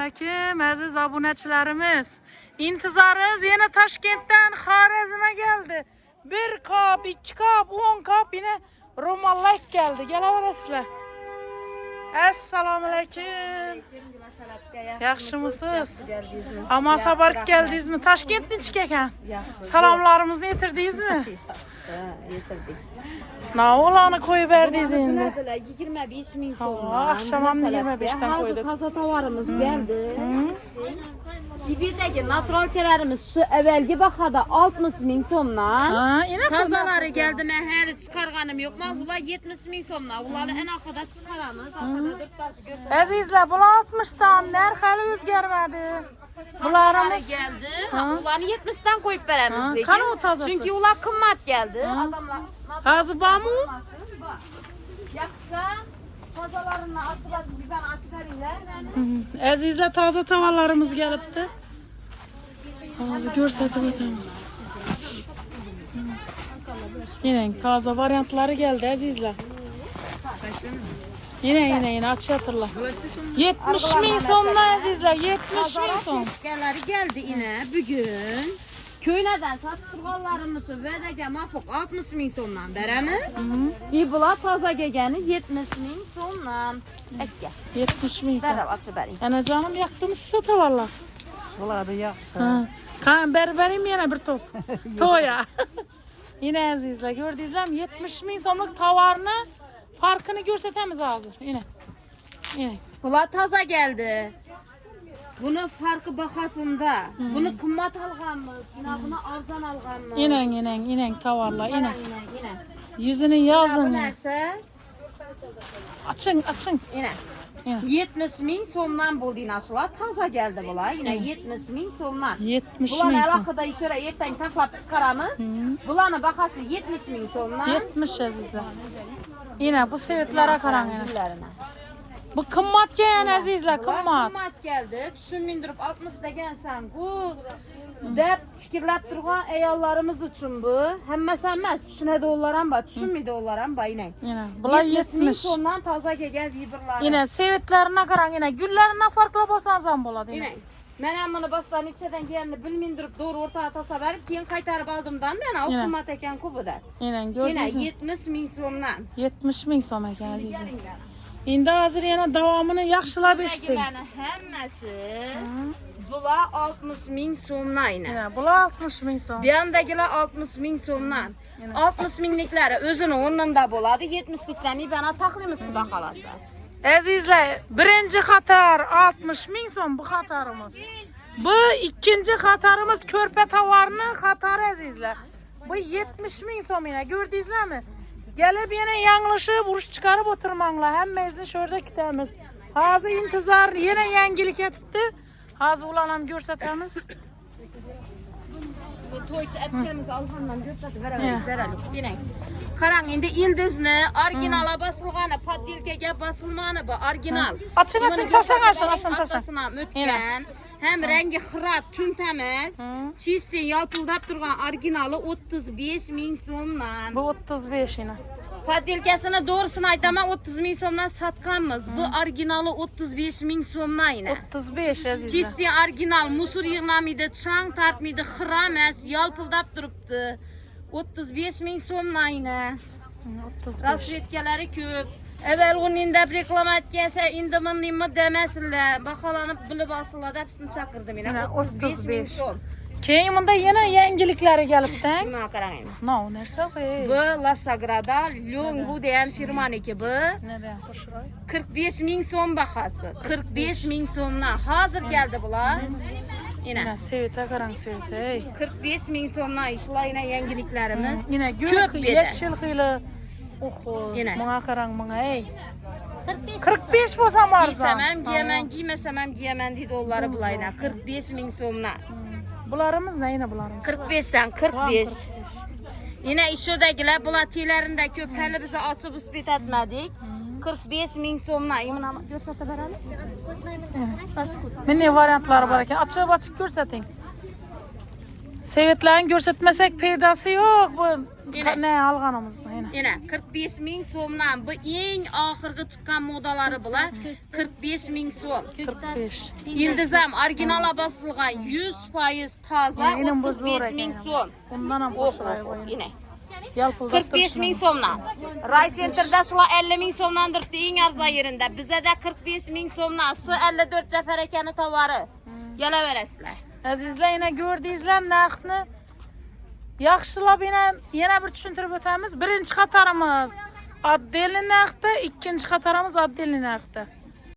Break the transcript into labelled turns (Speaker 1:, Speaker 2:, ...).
Speaker 1: Aleyküm aziz aboneçilerimiz. İntizarınız yine Taşkent'ten Xorazm'a geldi. 1 kap, 2 kap, 10 kap yine romallik geldi. Gelebilirsizler. Assalamu aleyküm. Yaxşımısınız? Ama sabarık geldiniz mi? Taşkent neçik ekan? Salamlarımızı yetirdiniz mi?
Speaker 2: Yetirdik.
Speaker 1: Ne olanı koyup verdiniz şimdi?
Speaker 2: 25 bin so'm.
Speaker 1: Akşamam 25'ten koyduk.
Speaker 2: Taze tavarımız geldi. Dibideki naturalitelerimiz şu evvelki bakada 60 bin so'mdan.
Speaker 1: Ha, yine
Speaker 2: Tazaları geldi, ben her çıkarganım yok mu? Bunlar 70 bin so'mdan. Bunları en arkada çıkaramız. Arkada 4 tane göster.
Speaker 1: Azizler, bunlar 60'tan, narxı o'zgarmadi. Bularımız
Speaker 2: geldi. Bunları 70'ten koyup veremiz lekin.
Speaker 1: Kana o tazası?
Speaker 2: Çünkü ular kımmat geldi. Adamlar
Speaker 1: Hazır var mı?
Speaker 2: Yaksa tazalarını açıp bir ben atıp verirler.
Speaker 1: Azizler, taze tavalarımız gelipti. Hazır görsatib o'tamiz. Yine taze varyantları geldi azizler. Yine açıyatırlar. 70 bin so'mdan azizler, 70 bin so'm.
Speaker 2: Gelleri geldi yine bugün. Köylerden sattırganlarımızı vedege mafuk 60 bin so'mdan veremiz. İbla taza gegeni 70 bin so'mdan. Ekke.
Speaker 1: 70 bin so'm.
Speaker 2: Ver açıp vereyim.
Speaker 1: Ana canım yaktınız size tavalar.
Speaker 3: Bunlar da yaxşı.
Speaker 1: Kan berberim yine bir top. Toya. Yine azizler gördünüzler mi? 70 bin so'mluk tavarını farkını gösteremiz hazır. Yine.
Speaker 2: Bunlar taza geldi. Bunun farkı bakasında. Bunu kımmat alganmız. Bunu arzan alganmız.
Speaker 1: Yine tavarlar yine.
Speaker 2: Yine.
Speaker 1: Yüzünü
Speaker 2: Bu
Speaker 1: yazın.
Speaker 2: nerse?
Speaker 1: Açın.
Speaker 2: Yine.
Speaker 1: Yine.
Speaker 2: 70 bin so'mdan buldu inaşılar. Taza geldi bunlar. Yine 70 bin so'mdan.
Speaker 1: 70
Speaker 2: Bularını
Speaker 1: bin so'm.
Speaker 2: alakada şöyle erten taklap çıkaramız. Bularını bakası 70 bin so'mdan.
Speaker 1: 70 azizler. Yine bu seviyetlere karan yine.
Speaker 2: Güllerine.
Speaker 1: Bu kımmat gelen azizler,
Speaker 2: Bular
Speaker 1: kımmat.
Speaker 2: kımmat geldi. Düşün bindirip 60 degen sen bu. Dep fikirlep durgan ayollarımız için bu. Hemmesi emmez. Düşünede olaran ba. Düşünmede olaran ba yine.
Speaker 1: Yine. Bunlar
Speaker 2: 70 bin
Speaker 1: 70.
Speaker 2: so'mdan taza gegen biberler.
Speaker 1: Yine seviyetlerine karan yine. Güllerine farklı bolsanız ham bo'ladi yine.
Speaker 2: Yine. Men ham buni boshdan ichadan kelganini bilmindirib doğru o'rtaga tashlab berib keyin qaytarib oldimdan men o
Speaker 1: Yine.
Speaker 2: qimmat ekan kubida.
Speaker 1: Yine
Speaker 2: Yine
Speaker 1: gördünüz
Speaker 2: 70 bin so'mdan.
Speaker 1: 70 bin so'm ekan azizlar. Endi hozir yana davomini yaxshilab eshiting.
Speaker 2: Bularning hammasi bular 60 bin so'mdan yine.
Speaker 1: Yine bular 60 bin so'm.
Speaker 2: Bu yandagilar 60 bin so'mdan. 60 binliklari o'zini o'rnida bo'ladi, 70liklarni bana taqlimiz xudo xolasa.
Speaker 1: Azizlar, birinchi qator 60 bin so'm bu qatorimiz. Bu ikkinchi qatorimiz ko'rpa tovarni qatori azizlar. Bu 70 bin so'm yine gördingizlarmi? Gelip yine yanlışıp uruş çıkarıp oturmanglar. Hemmeyizni şurada kutamiz. Hazır intizar yine yangilik etibdi. Hazır ulan ham ko'rsatamiz.
Speaker 2: Bu to'ychi akamiz alhandan ko'rsatib beramiz zararli. Yine. Qarang, endi ildizni original bosilgani, poddelkaga bosilmani bu original.
Speaker 1: Açın taşan.
Speaker 2: Orqasidan o'tgan. Hem rengi xira, tun temiz. Chisti yalpıldab turgan originali 35 bin so'mdan.
Speaker 1: Bu 35 yine.
Speaker 2: Poddelkasini doğrusunu aytaman 30 bin so'mdan satganmiz. Bu originali 35 bin so'mdan yine.
Speaker 1: 35 azizlar.
Speaker 2: Chisti original, musur yig'namaydi, chang tartmaydi, xira emas, yalpıldab turibdi. 35 bin so'mdan yine.
Speaker 1: 35.
Speaker 2: Rasvetkalari ko'p. Evvel onu indab reklama etkense indimin nima demesinler. Bakalım bilib alsınlar deb sizni chaqirdim yine. 35 bin so'm.
Speaker 1: Keyin bunda yana yangiliklari kelibdi.
Speaker 2: Nima qarang.
Speaker 1: No, narsa qo'y.
Speaker 2: Bu La Sagrada Longbu degan firmaniki bu.
Speaker 1: Neden qo'shroy?
Speaker 2: 45 bin so'm bahası. 45 bin so'mdan hozir keldi bular. Yine
Speaker 1: Sevita qarang sevita.
Speaker 2: 45 bin so'mdan ishlar yine yangiliklarimiz.
Speaker 1: Yine
Speaker 2: Ko'p
Speaker 1: gül
Speaker 2: bedi.
Speaker 1: yeşil xili. Oho,
Speaker 2: Yine.
Speaker 1: bana qarang bana ey. 45 bo'lsa arzon.
Speaker 2: Giysem hem giyemem, giymesem hem giyemem deydi onları bular yine. 45 bin so'mdan.
Speaker 1: Bularımız ne yine bularımız?
Speaker 2: 45'ten 45. Yine işodagilar bular tiylerinde köp hali bize açıp üspet etmedik. 45 bin so'mdan. Yemin ama görsatib berali.
Speaker 1: Mini variantları var ekan. Açık görseting. Sevetlerini görsetmesek peydası yok. Bu ne alganımızda yine.
Speaker 2: Yine 45 ming so'mdan bu eng oxirgi chiqqan modalari bular 45 ming so'm.
Speaker 1: 45.
Speaker 2: Yıldızam orijinal basılgan 100% taza
Speaker 1: Yine bu
Speaker 2: 35
Speaker 1: zor
Speaker 2: ming
Speaker 1: ekan.
Speaker 2: so'm.
Speaker 1: Bundan ham
Speaker 2: Oh,
Speaker 1: qo'shilay
Speaker 2: oh,
Speaker 1: qo'ying.
Speaker 2: yine.
Speaker 1: Yalpıldab
Speaker 2: 45 ming so'mdan. Ray Center'da şula 50 ming so'mdan turibdi eng arzon yerinde. Bizde 45 ming so'mdan S54 Jafar akani tovari. Kelaverasizlar.
Speaker 1: Azizlar, yine gördüğünüzler narxni yaxshilab yana bir tushuntirib o'tamiz. Birinchi qatorimiz oddelniy narxda, ikkinchi qatorimiz oddelniy narxda.